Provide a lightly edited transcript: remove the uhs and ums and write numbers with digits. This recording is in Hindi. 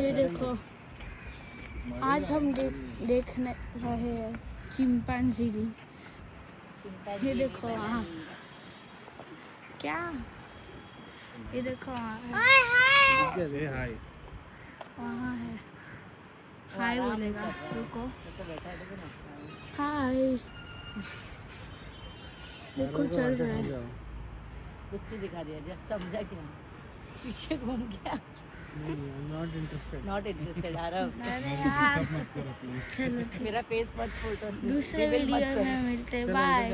ये देखो, आज हम देखने रहे हैं चिंपांजी। ये देखो वहाँ क्या, ये देखो वहाँ है, हाय बोलेगा, रुको, हाय, देखो चल रहा है। कुछ दिखा दिया जब समझा क्या, पीछे घूम गया। Not interested Aarav. अरे यार, चलो ठीक, मेरा फेस मत फोटो, दूसरे वीडियो में मिलते, बाय।